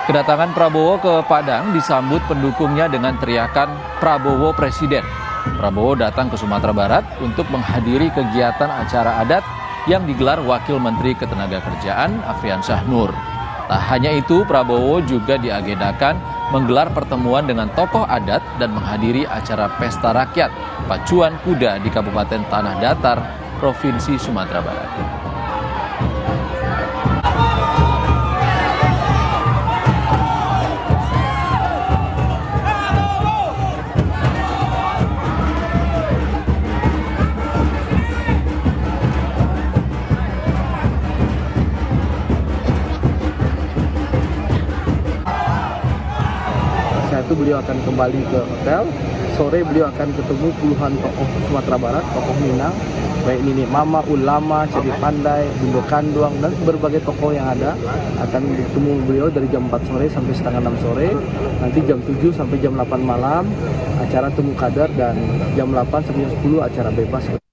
Kedatangan Prabowo ke Padang disambut pendukungnya dengan teriakan Prabowo Presiden. Prabowo datang ke Sumatera Barat untuk menghadiri kegiatan acara adat yang digelar Wakil Menteri Ketenagakerjaan Afriansyah Nur. Tak hanya itu, Prabowo juga diagendakan menggelar pertemuan dengan tokoh adat dan menghadiri acara pesta rakyat pacuan kuda di Kabupaten Tanah Datar, Provinsi Sumatera Barat. Itu beliau akan kembali ke hotel. Sore beliau akan ketemu puluhan tokoh Sumatera Barat, tokoh Minang, baik Nenek Mama, ulama, Cedi Pandai, Bundo Kanduang, dan berbagai tokoh yang ada akan bertemu beliau dari jam 4 sore sampai setengah 6 sore. Nanti jam 7 sampai jam 8 malam acara temu kader, dan jam 8 sampai jam 10 acara bebas.